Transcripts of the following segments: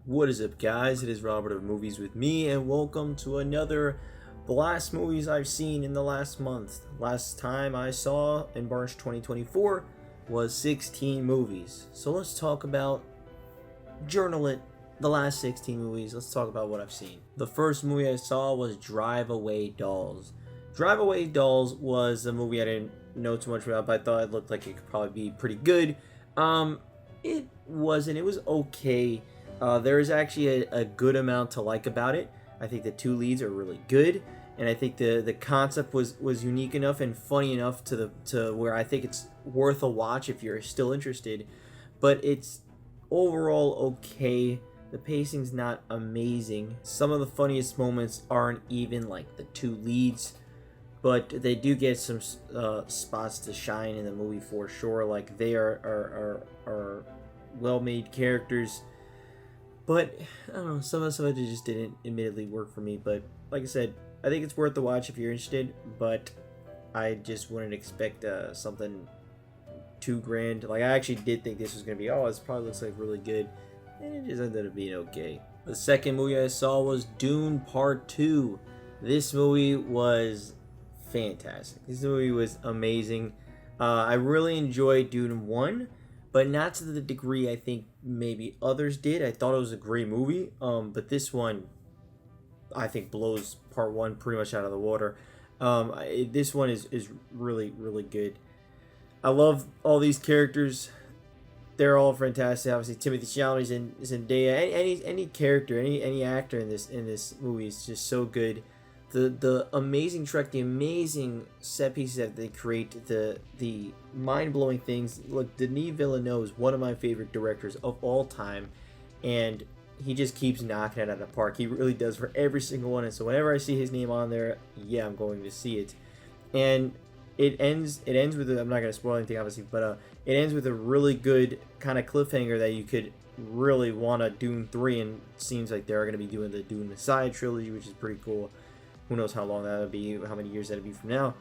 What is up, guys? It is Robert of Movies with Me, and welcome to another The Last Movies I've Seen in the Last Month. Last time I saw in March 2024 was 16 movies. So let's talk about, journal it, the last 16 movies. Let's talk about what I've seen. The first movie I saw was Drive Away Dolls. Drive Away Dolls was a movie I didn't know too much about, but I thought it looked like it could probably be pretty good. It wasn't. It was okay. There is actually a good amount to like about it. I think the two leads are really good, and I think the concept was unique enough and funny enough to where I think it's worth a watch if you're still interested. But it's overall okay. The pacing's not amazing. Some of the funniest moments aren't even like the two leads, but they do get some spots to shine in the movie for sure. Like they are well-made characters. But, I don't know, some of it just didn't admittedly work for me. But, like I said, I think it's worth the watch if you're interested. But I just wouldn't expect something too grand. Like, I actually did think this was going to be, this probably looks like really good. And it just ended up being okay. The second movie I saw was Dune Part 2. This movie was fantastic. This movie was amazing. I really enjoyed Dune 1. But not to the degree I think maybe others did. I thought it was a great movie, but this one, I think, blows part one pretty much out of the water. This one is really, really good. I love all these characters. They're all fantastic. Obviously, Timothy Chalamet and Zendaya. Any character, any actor in this movie is just so good. The amazing trek, the amazing set pieces that they create, the mind-blowing things. Look, Denis Villeneuve is one of my favorite directors of all time, and he just keeps knocking it out of the park. He really does for every single one, and so whenever I see his name on there, yeah, I'm going to see it. And it ends with I'm not going to spoil anything, obviously, but it ends with a really good kind of cliffhanger that you could really want a Dune 3, and it seems like they're going to be doing the Dune Messiah trilogy, which is pretty cool. Who knows how long that'll be, how many years that'll be from now.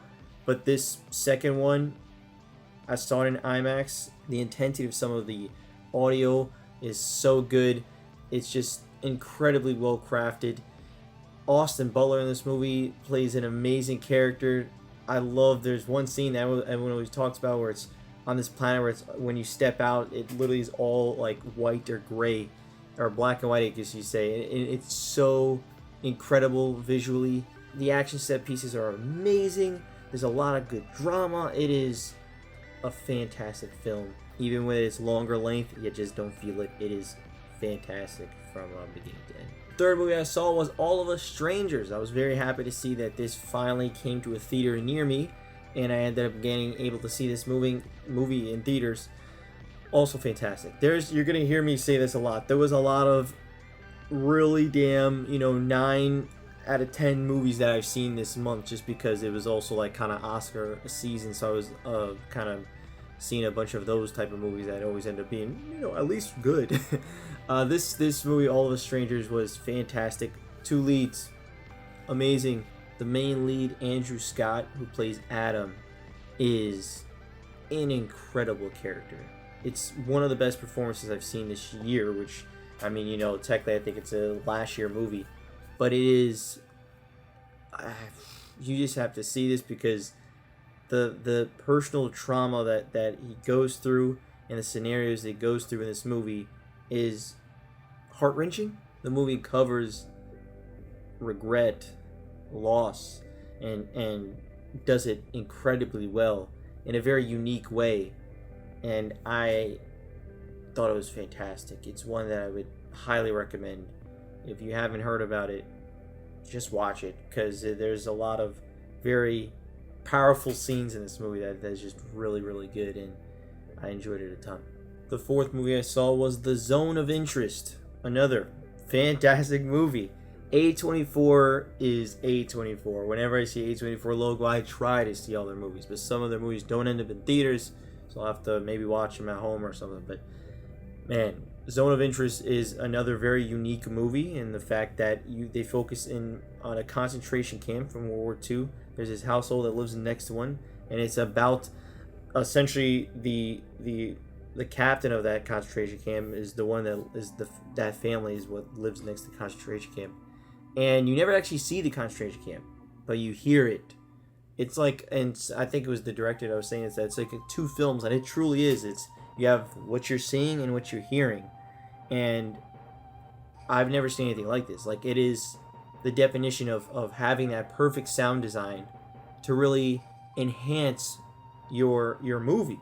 But this second one, I saw it in IMAX. The intensity of some of the audio is so good. It's just incredibly well crafted. Austin Butler in this movie plays an amazing character. I love, there's one scene that everyone always talks about where it's on this planet where it's, when you step out, it literally is all like white or gray, or black and white, I guess you say. It's so incredible visually. The action set pieces are amazing. There's a lot of good drama. It is a fantastic film. Even with its longer length, you just don't feel it. It is fantastic from beginning to end. Third movie I saw was All of Us Strangers. I was very happy to see that this finally came to a theater near me, and I ended up getting able to see this movie in theaters. Also fantastic. You're gonna hear me say this a lot. There was a lot of really damn 9 out of 10 movies that I've seen this month, just because it was also like kind of Oscar season, so I was kind of seeing a bunch of those type of movies that always end up being at least good. This movie, All of Us Strangers, was fantastic. Two leads, amazing. The main lead, Andrew Scott, who plays Adam, is an incredible character. It's one of the best performances I've seen this year, which, I mean, technically I think it's a last year movie, but it is, you just have to see this because the personal trauma that he goes through and the scenarios that he goes through in this movie is heart-wrenching. The movie covers regret, loss, and does it incredibly well in a very unique way, and I thought it was fantastic. It's one that I would highly recommend. If you haven't heard about it, just watch it, because there's a lot of very powerful scenes in this movie that's just really, really good, and I enjoyed it a ton. The fourth movie I saw was The Zone of Interest. Another fantastic movie. A24 is A24. Whenever I see A24 logo, I try to see all their movies, but some of their movies don't end up in theaters, so I'll have to maybe watch them at home or something. But man, Zone of Interest is another very unique movie in the fact that they focus on a concentration camp from World War II. There's this household that lives next to one, and it's about essentially the the captain of that concentration camp is the one that is that family is what lives next to the concentration camp, and you never actually see the concentration camp, but you hear it. It's like, and I think it was the director that was saying that it's like two films, and it truly is. It's you have what you're seeing and what you're hearing, and I've never seen anything like this. Like, it is the definition of having that perfect sound design to really enhance your movie.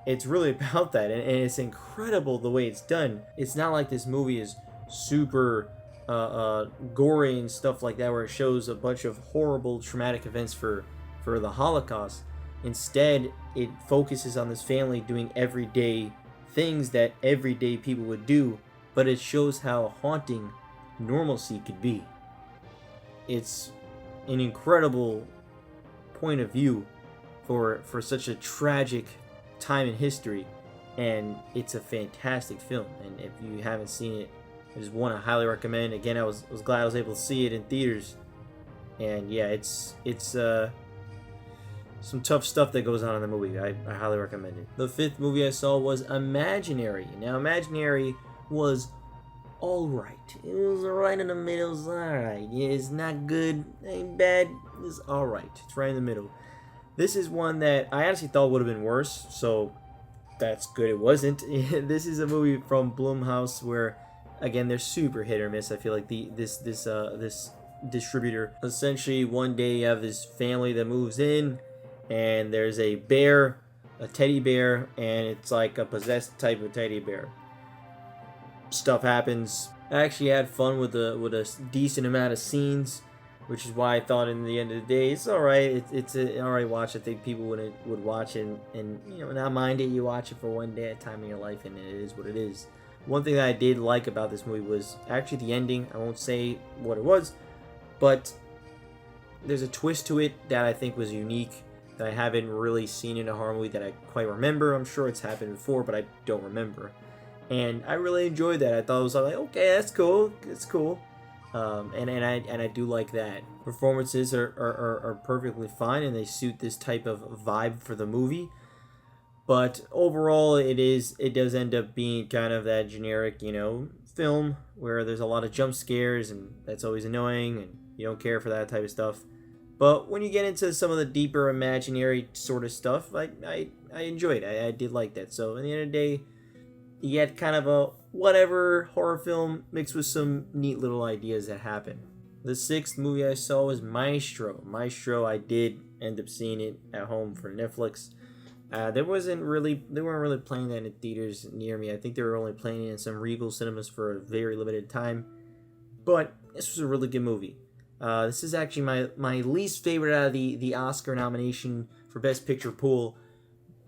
It's really about that, and it's incredible the way it's done. It's not like this movie is super gory and stuff like that, where it shows a bunch of horrible traumatic events for the Holocaust. Instead, it focuses on this family doing everyday things that everyday people would do, but it shows how haunting normalcy could be. It's an incredible point of view for such a tragic time in history, and it's a fantastic film. And if you haven't seen it, I just want to highly recommend. Again, I was glad I was able to see it in theaters, and yeah, it's some tough stuff that goes on in the movie. I highly recommend it. The fifth movie I saw was Imaginary. Now, Imaginary was alright. It was right in the middle. It's alright. Yeah, it's not good, ain't bad. It's alright. It's right in the middle. This is one that I honestly thought would have been worse, so that's good it wasn't. This is a movie from Blumhouse where, again, they're super hit or miss. I feel like this distributor, essentially one day you have this family that moves in, and there's a bear, a teddy bear, and it's like a possessed type of teddy bear. Stuff happens. I actually had fun with a decent amount of scenes, which is why I thought in the end of the day, it's alright. It's an alright watch. I think people would watch it and you know, not mind it. You watch it for one day at a time in your life, and it is what it is. One thing that I did like about this movie was actually the ending. I won't say what it was, but there's a twist to it that I think was unique, that I haven't really seen in a horror movie that I quite remember. I'm sure it's happened before, but I don't remember. And I really enjoyed that. I thought it was like, okay, that's cool. It's cool. And I do like that. Performances are perfectly fine, and they suit this type of vibe for the movie. But overall, it does end up being kind of that generic, film where there's a lot of jump scares, and that's always annoying, and you don't care for that type of stuff. But when you get into some of the deeper imaginary sort of stuff, I enjoyed it. I did like that. So at the end of the day, you get kind of a whatever horror film mixed with some neat little ideas that happen. The sixth movie I saw was Maestro. Maestro, I did end up seeing it at home for Netflix. They weren't really playing that in theaters near me. I think they were only playing it in some Regal cinemas for a very limited time. But this was a really good movie. This is actually my least favorite out of the Oscar nomination for Best Picture pool,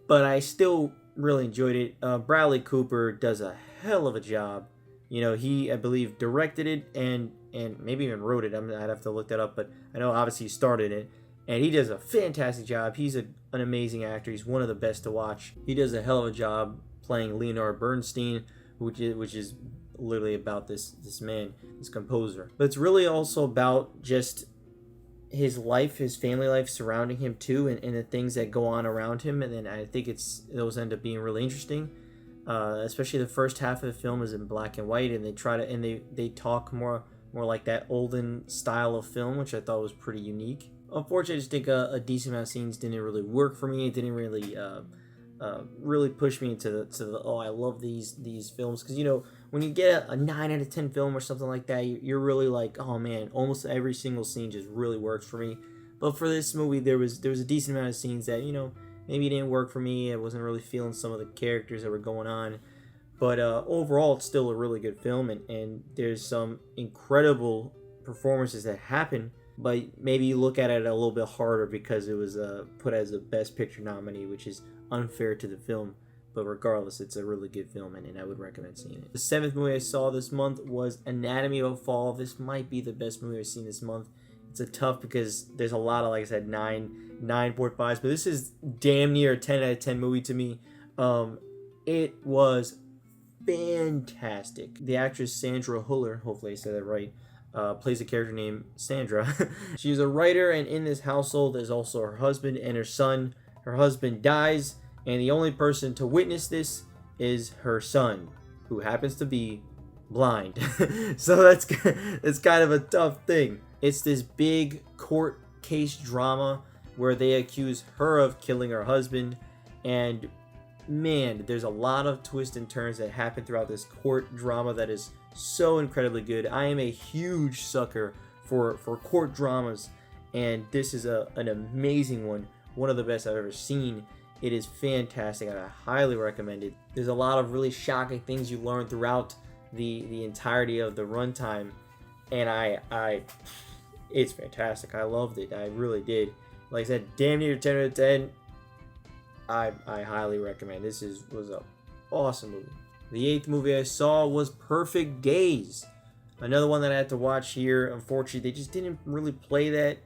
but I still really enjoyed it. Bradley Cooper does a hell of a job. He, I believe, directed it and maybe even wrote it. I'd have to look that up, but I know obviously he started it, and he does a fantastic job. He's an amazing actor. He's one of the best to watch. He does a hell of a job playing Leonard Bernstein, which is literally about this man, this composer. But it's really also about just his life, his family life surrounding him too, and the things that go on around him. And then I think those end up being really interesting. Especially the first half of the film is in black and white, and they talk more like that olden style of film, which I thought was pretty unique. Unfortunately, I just think a decent amount of scenes didn't really work for me. It didn't really really push me into the I love these films, because when you get a 9 out of 10 film or something like that, you're really like, oh man, almost every single scene just really works for me. But for this movie, there was a decent amount of scenes that maybe didn't work for me. I wasn't really feeling some of the characters that were going on. But overall, it's still a really good film, and there's some incredible performances that happen. But maybe you look at it a little bit harder because it was put as a Best Picture nominee, which is unfair to the film. But regardless, it's a really good film, and I would recommend seeing it. The seventh movie I saw this month was Anatomy of a Fall. This might be the best movie I've seen this month. It's a tough because there's a lot of, like I said, 9.5s, but this is damn near a 10 out of 10 movie to me. It was fantastic. The actress Sandra Huller, hopefully I said that right, plays a character named Sandra. She's a writer, and in this household is also her husband and her son. Her husband dies, and the only person to witness this is her son, who happens to be blind. So that's kind of a tough thing. It's this big court case drama where they accuse her of killing her husband, and man, there's a lot of twists and turns that happen throughout this court drama that is so incredibly good. I am a huge sucker for court dramas, and this is an amazing one of the best I've ever seen. It is fantastic, and I highly recommend it. There's a lot of really shocking things you learn throughout the entirety of the runtime, and it's fantastic. I loved it. I really did. Like I said, damn near 10 out of 10. I highly recommend. This was an awesome movie. The 8th movie I saw was Perfect Days. Another one that I had to watch here. Unfortunately, they just didn't really play that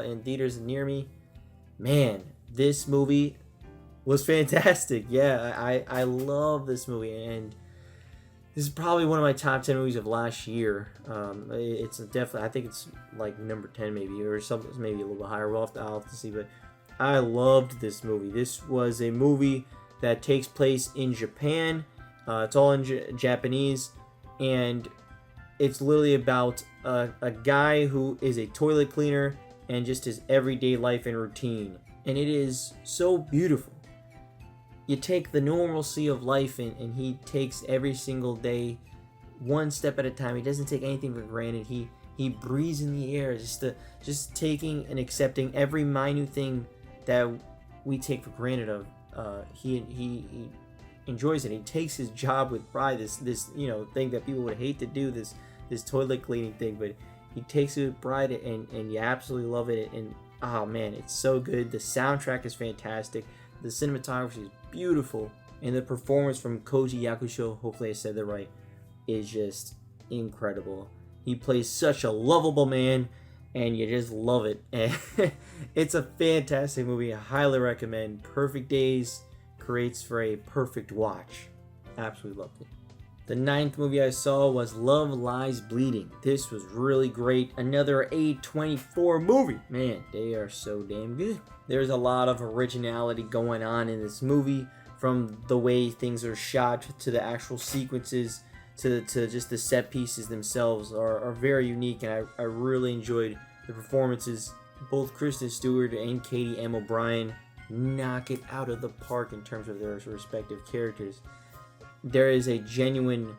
in theaters near me. Man, this movie was fantastic. Yeah, I love this movie, and this is probably one of my top 10 movies of last year. It's definitely, I think it's like number 10 maybe, or something, maybe a little bit higher. I'll have to see, but I loved this movie. This was a movie that takes place in Japan. It's all in Japanese, and it's literally about a guy who is a toilet cleaner and just his everyday life and routine. And it is so beautiful. You take the normalcy of life, and he takes every single day one step at a time. He doesn't take anything for granted. He breathes in the air, just taking and accepting every minute thing that we take for granted of. He enjoys it. He takes his job with pride. This thing that people would hate to do, this toilet cleaning thing, but he takes it with pride, and you absolutely love it. And oh man, it's so good. The soundtrack is fantastic. The cinematography is beautiful, and the performance from Koji Yakusho, hopefully I said that right, is just incredible. He plays such a lovable man, and you just love it. And it's a fantastic movie. I highly recommend. Perfect Days creates for a perfect watch. Absolutely loved it. The 9th movie I saw was Love Lies Bleeding. This was really great. Another A24 movie. Man, they are so damn good. There's a lot of originality going on in this movie, from the way things are shot to the actual sequences to just the set pieces themselves are very unique, and I really enjoyed the performances. Both Kristen Stewart and Katie M. O'Brien knock it out of the park in terms of their respective characters. There is a genuine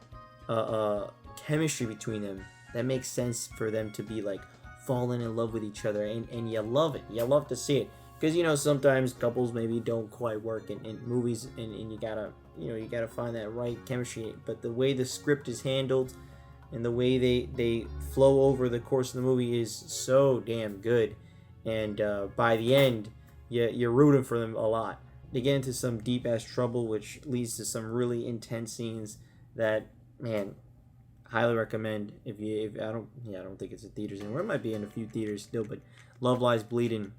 chemistry between them that makes sense for them to be like falling in love with each other, and you love it. You love to see it, because sometimes couples maybe don't quite work in movies, and you gotta find that right chemistry. But the way the script is handled and the way they flow over the course of the movie is so damn good, and by the end you're rooting for them a lot. They get into some deep ass trouble, which leads to some really intense scenes that, man, highly recommend. I don't think it's in theaters anymore. It might be in a few theaters still, but Love Lies Bleeding,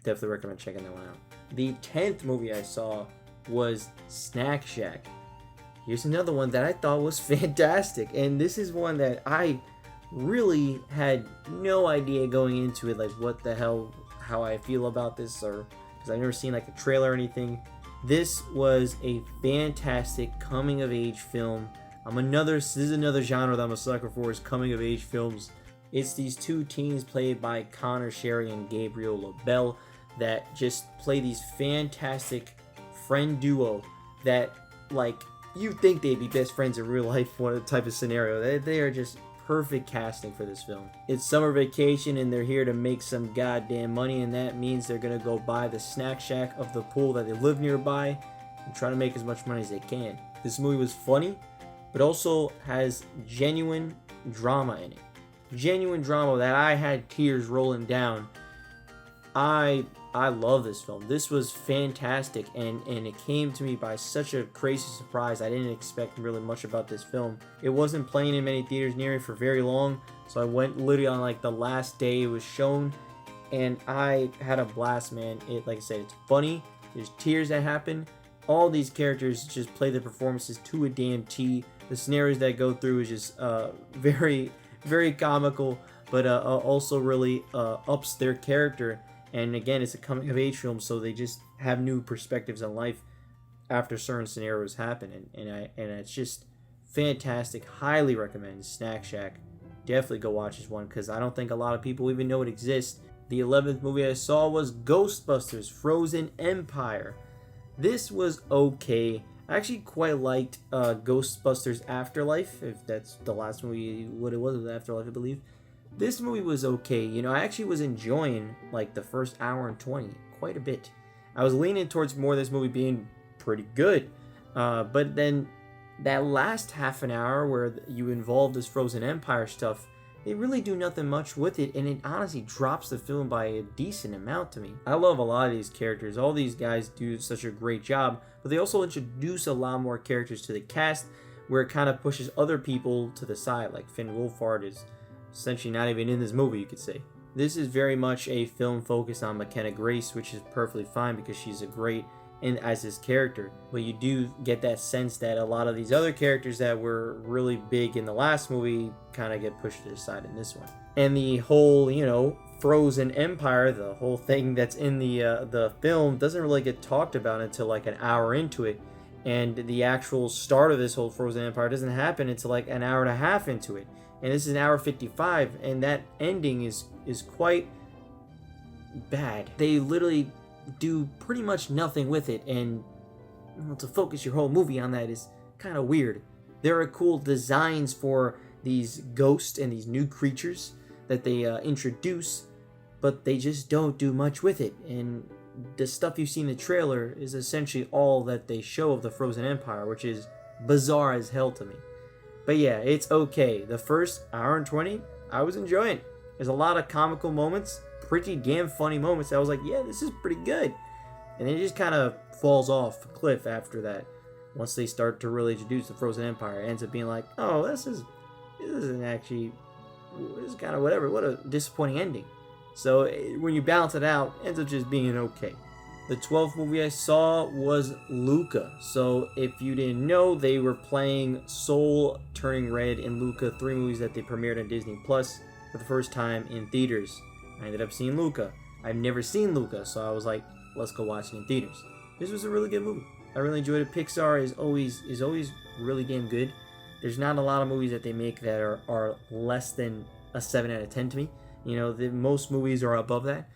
definitely recommend checking that one out. The 10th movie I saw was Snack Shack. Here's another one that I thought was fantastic, and this is one that I really had no idea going into it, like what the hell, how I feel about this, or because I've never seen like a trailer or anything. This was a fantastic coming of age film. This is another genre that I'm a sucker for, is coming of age films. It's these two teens played by Connor Sherry and Gabriel LaBelle that just play these fantastic friend duo that, like, you think they'd be best friends in real life, one type of scenario. They are just perfect casting for this film. It's summer vacation, and they're here to make some goddamn money, and that means they're gonna go buy the snack shack of the pool that they live nearby and try to make as much money as they can. This movie was funny, but also has genuine drama in it. Genuine drama that I had tears rolling down. I love this film. This was fantastic, and it came to me by such a crazy surprise. I didn't expect really much about this film. It wasn't playing in many theaters near me for very long, so I went literally on like the last day it was shown, and I had a blast, man. Like I said, it's funny. There's tears that happen. All these characters just play their performances to a damn T. The scenarios that go through is just very, very comical, but also really ups their character. And again, it's a coming of age film, so they just have new perspectives on life. after certain scenarios happen, and it's just fantastic. Highly recommend Snack Shack. Definitely go watch this one because I don't think a lot of people even know it exists. The 11th movie I saw was Ghostbusters Frozen Empire. This was okay. I actually quite liked Ghostbusters Afterlife, if that's the last movie, what it was Afterlife, I believe. This movie was okay. You know, I actually was enjoying like the first hour and 20 quite a bit. I was leaning towards more of this movie being pretty good. But then that last half an hour where you involve this Frozen Empire stuff, they really do nothing much with it, and it honestly drops the film by a decent amount to me. I love a lot of these characters. All these guys do such a great job, but they also introduce a lot more characters to the cast where it kind of pushes other people to the side, like Finn Wolfhard is essentially not even in this movie, you could say. This is very much a film focused on McKenna Grace, which is perfectly fine because she's a great and as his character, but you do get that sense that a lot of these other characters that were really big in the last movie kind of get pushed to the side in this one. And the whole, you know, Frozen Empire, the whole thing that's in the film doesn't really get talked about until like an hour into it, and the actual start of this whole Frozen Empire doesn't happen until like an hour and a half into it, and this is an hour 55, and that ending is quite bad. They literally do pretty much nothing with it, and to focus your whole movie on that is kind of weird. There are cool designs for these ghosts and these new creatures that they introduce, but they just don't do much with it, and the stuff you see in the trailer is essentially all that they show of the Frozen Empire, which is bizarre as hell to me. But yeah, it's okay. The first hour and 20, I was enjoying. There's a lot of comical moments, pretty damn funny moments. I was like, yeah, this is pretty good. And then it just kind of falls off a cliff after that. Once they start to really introduce the Frozen Empire, it ends up being like, oh, this isn't actually, this is kind of whatever. What a disappointing ending. So when you balance it out, it ends up just being okay. The 12th movie I saw was Luca. So if you didn't know, they were playing Soul, Turning Red, and Luca, 3 movies that they premiered on Disney Plus for the first time in theaters. I ended up seeing Luca. I've never seen Luca, so I was like, let's go watch it in theaters. This was a really good movie. I really enjoyed it. Pixar is always really damn good. There's not a lot of movies that they make that are less than a 7 out of 10 to me. You know, most movies are above that.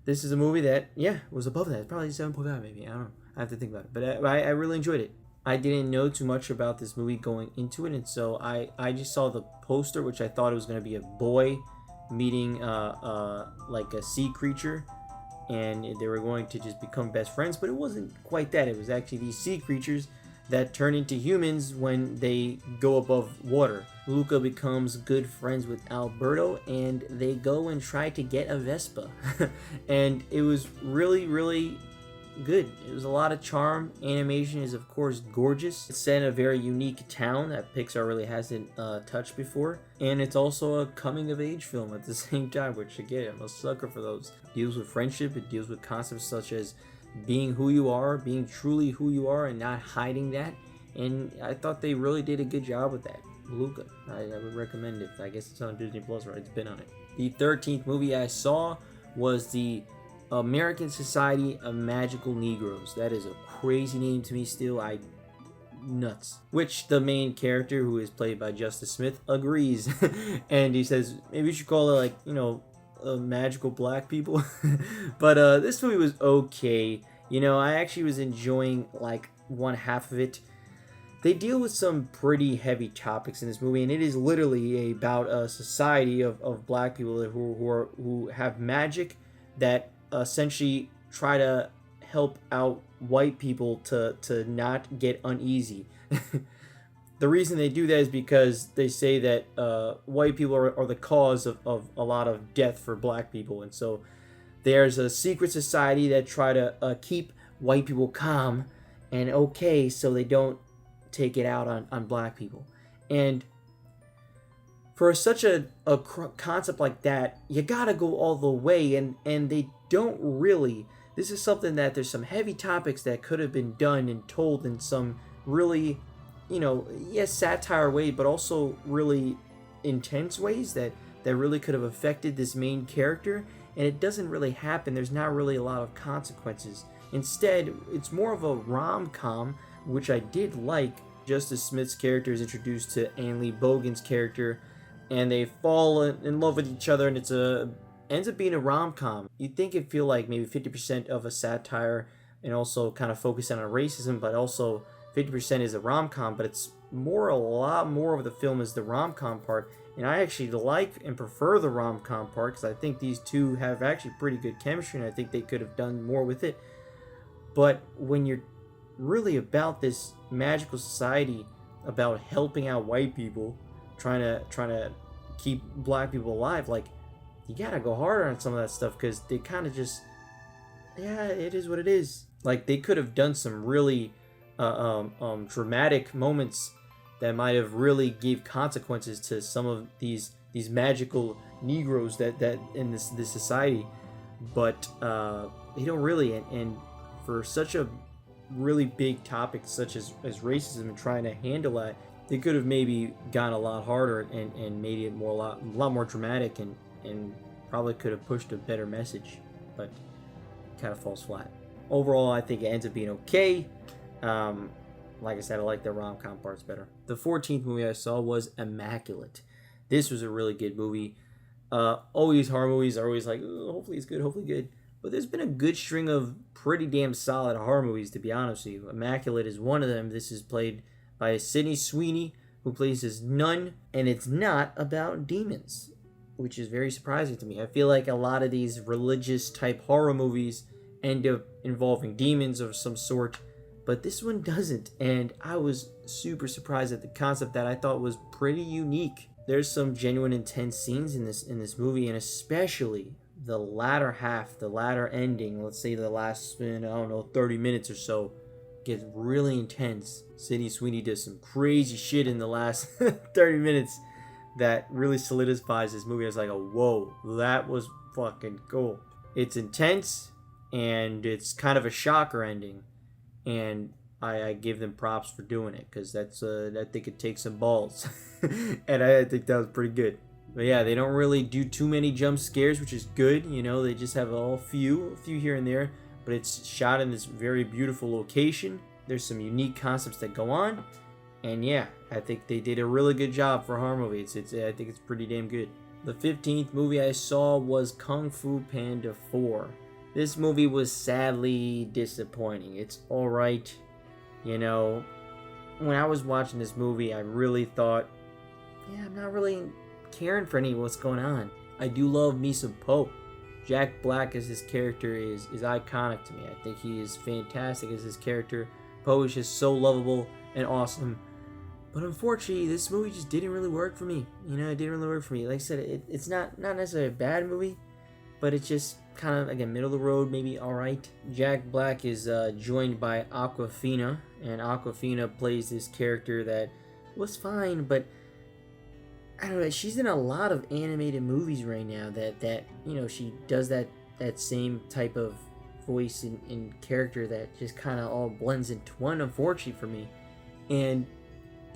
This is a movie that, yeah, was above that. It's probably 7.5 maybe. I don't know. I have to think about it. But I really enjoyed it. I didn't know too much about this movie going into it, and so I just saw the poster, which I thought it was going to be a boy meeting like a sea creature, and they were going to just become best friends, but it wasn't quite that. It was actually these sea creatures that turn into humans when they go above water. Luca becomes good friends with Alberto, and they go and try to get a Vespa. And it was really, really good. It was a lot of charm. Animation is, of course, gorgeous. It's set in a very unique town that Pixar really hasn't touched before. And it's also a coming-of-age film at the same time, which, again, I'm a sucker for those. It deals with friendship. It deals with concepts such as being who you are, being truly who you are, and not hiding that. And I thought they really did a good job with that. Luca, I would recommend it. I guess it's on Disney Plus, right? It's been on it. The 13th movie I saw was the American Society of Magical Negroes. That is a crazy name to me still. Nuts. Which the main character, who is played by Justice Smith, agrees. And he says, maybe we should call it, like, you know, magical black people. But this movie was okay. You know, I actually was enjoying like one half of it. They deal with some pretty heavy topics in this movie, and it is literally about a society of black people who have magic that essentially try to help out white people to not get uneasy. The reason they do that is because they say that white people are the cause of a lot of death for black people, and so there's a secret society that try to keep white people calm and okay so they don't take it out on black people. And for such a concept like that, you gotta go all the way, and they don't really. This is something that there's some heavy topics that could have been done and told in some really, you know, yes, satire way, but also really intense ways that really could have affected this main character, and it doesn't really happen. There's not really a lot of consequences Instead, it's more of a rom-com, which I did like. Justice Smith's character is introduced to Anne-Lee Bogan's character, and they fall in love with each other, and ends up being a rom-com. You'd think it'd feel like maybe 50% of a satire and also kind of focusing on racism, but also 50% is a rom-com, but it's a lot more of the film is the rom-com part. And I actually like and prefer the rom-com part because I think these two have actually pretty good chemistry, and I think they could have done more with it. But when you're really about this magical society, about helping out white people, trying to keep black people alive, like, you gotta go harder on some of that stuff because they kind of just, yeah, it is what it is. Like, they could have done some really dramatic moments that might have really gave consequences to some of these magical Negroes that in this society, but they don't really. And for such a really big topic such as racism and trying to handle that, they could have maybe gone a lot harder and made it a lot more dramatic and probably could have pushed a better message, but it kind of falls flat. Overall, I think it ends up being okay. Like I said, I like the rom-com parts better. The 14th movie I saw was Immaculate. This was a really good movie. Always horror movies are always like, oh, hopefully it's good, hopefully good. But there's been a good string of pretty damn solid horror movies, to be honest with you. Immaculate is one of them. This is played by Sydney Sweeney, who plays this nun, and it's not about demons, which is very surprising to me. I feel like a lot of these religious type horror movies end up involving demons of some sort, but this one doesn't, and I was super surprised at the concept that I thought was pretty unique. There's some genuine intense scenes in this movie, and especially the latter half, the latter ending, let's say the last, 30 minutes or so, gets really intense. Sydney Sweeney does some crazy shit in the last 30 minutes that really solidifies this movie. I was like, oh, whoa, that was fucking cool. It's intense, and it's kind of a shocker ending, and I give them props for doing it, because I think it takes some balls, and I think that was pretty good. But yeah, they don't really do too many jump scares, which is good. They just have a few here and there, but it's shot in this very beautiful location. There's some unique concepts that go on, and yeah, I think they did a really good job for a horror movie. I think it's pretty damn good. The 15th movie I saw was Kung Fu Panda 4. This movie was sadly disappointing. It's alright. When I was watching this movie, I really thought, yeah, I'm not really caring for any of what's going on. I do love me some Poe. Jack Black as his character is iconic to me. I think he is fantastic as his character. Poe is just so lovable and awesome. But unfortunately, this movie just didn't really work for me. It didn't really work for me. Like I said, it's not necessarily a bad movie, but it's just kind of, again, middle of the road, maybe alright. Jack Black is joined by Awkwafina, and Awkwafina plays this character that was fine, but I don't know, she's in a lot of animated movies right now that she does that same type of voice and character that just kind of all blends into one, unfortunately for me. And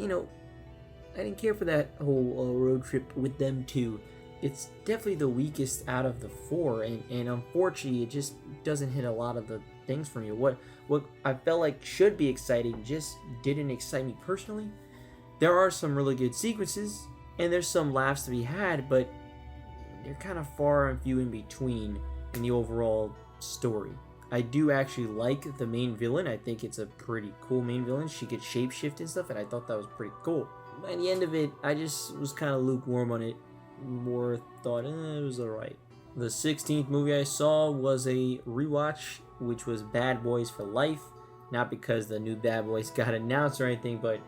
I didn't care for that whole road trip with them too. It's definitely the weakest out of the four, and unfortunately it just doesn't hit a lot of the things for me. What I felt like should be exciting just didn't excite me personally. There are some really good sequences, and there's some laughs to be had, but they're kind of far and few in between in the overall story. I do actually like the main villain. I think it's a pretty cool main villain. She gets shapeshift and stuff, and I thought that was pretty cool. By the end of it, I just was kind of lukewarm on it. More thought, it was alright. The 16th movie I saw was a rewatch, which was Bad Boys for Life. Not because the new Bad Boys got announced or anything, but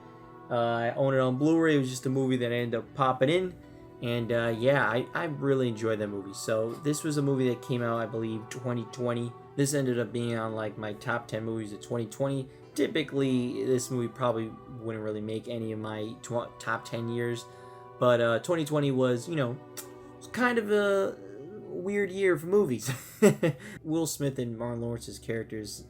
I own it on Blu-ray. It was just a movie that I ended up popping in. And I really enjoyed that movie. So this was a movie that came out, I believe, 2020. This ended up being on like my top 10 movies of 2020. Typically, this movie probably wouldn't really make any of my top 10 years. But 2020 was, kind of a weird year for movies. Will Smith and Martin Lawrence's characters,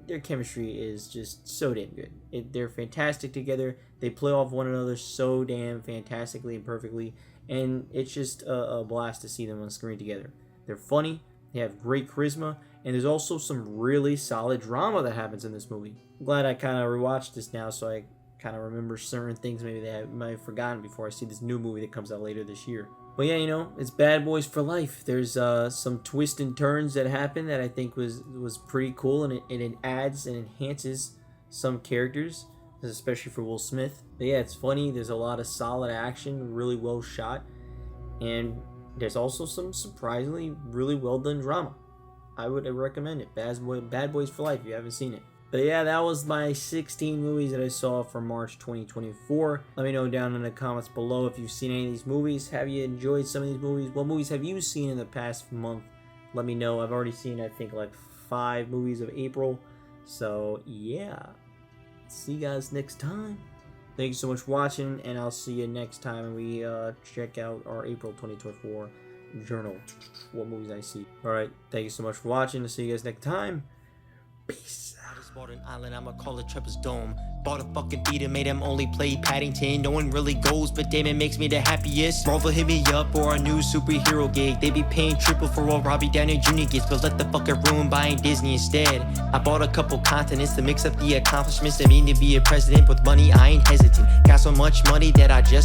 their chemistry is just so damn good. They're fantastic together. They play off one another so damn fantastically and perfectly. And it's just a blast to see them on screen together. They're funny. They have great charisma, and there's also some really solid drama that happens in this movie. I'm glad I kind of rewatched this now, so I kind of remember certain things maybe that I might have forgotten before I see this new movie that comes out later this year. But yeah, you know, it's Bad Boys for Life. There's some twists and turns that happen that I think was pretty cool, and it adds and enhances some characters, especially for Will Smith. But yeah, it's funny. There's a lot of solid action, really well shot, and there's also some surprisingly really well done drama. I would recommend it. Bad Boys for Life if you haven't seen it. But yeah, that was my 16 movies that I saw for March 2024. Let me know down in the comments below if you've seen any of these movies. Have you enjoyed some of these movies? What movies have you seen in the past month? Let me know. I've already seen, I think, like 5 movies of April. So yeah, see you guys next time. Thank you so much for watching, and I'll see you next time we check out our April 2024 journal. What movies I see. Alright, thank you so much for watching. I'll see you guys next time. Peace out. Bought an island, I'ma call it Trevor's Dome. Bought a fucking beat and made him only play Paddington. No one really goes, but Damon makes me the happiest. Marvel hit me up for a new superhero gig. They be paying triple for what Robbie Downey Jr. gets, but let the fucker ruin buying Disney instead. I bought a couple continents to mix up the accomplishments that mean to be a president. With money, I ain't hesitant. Got so much money that I just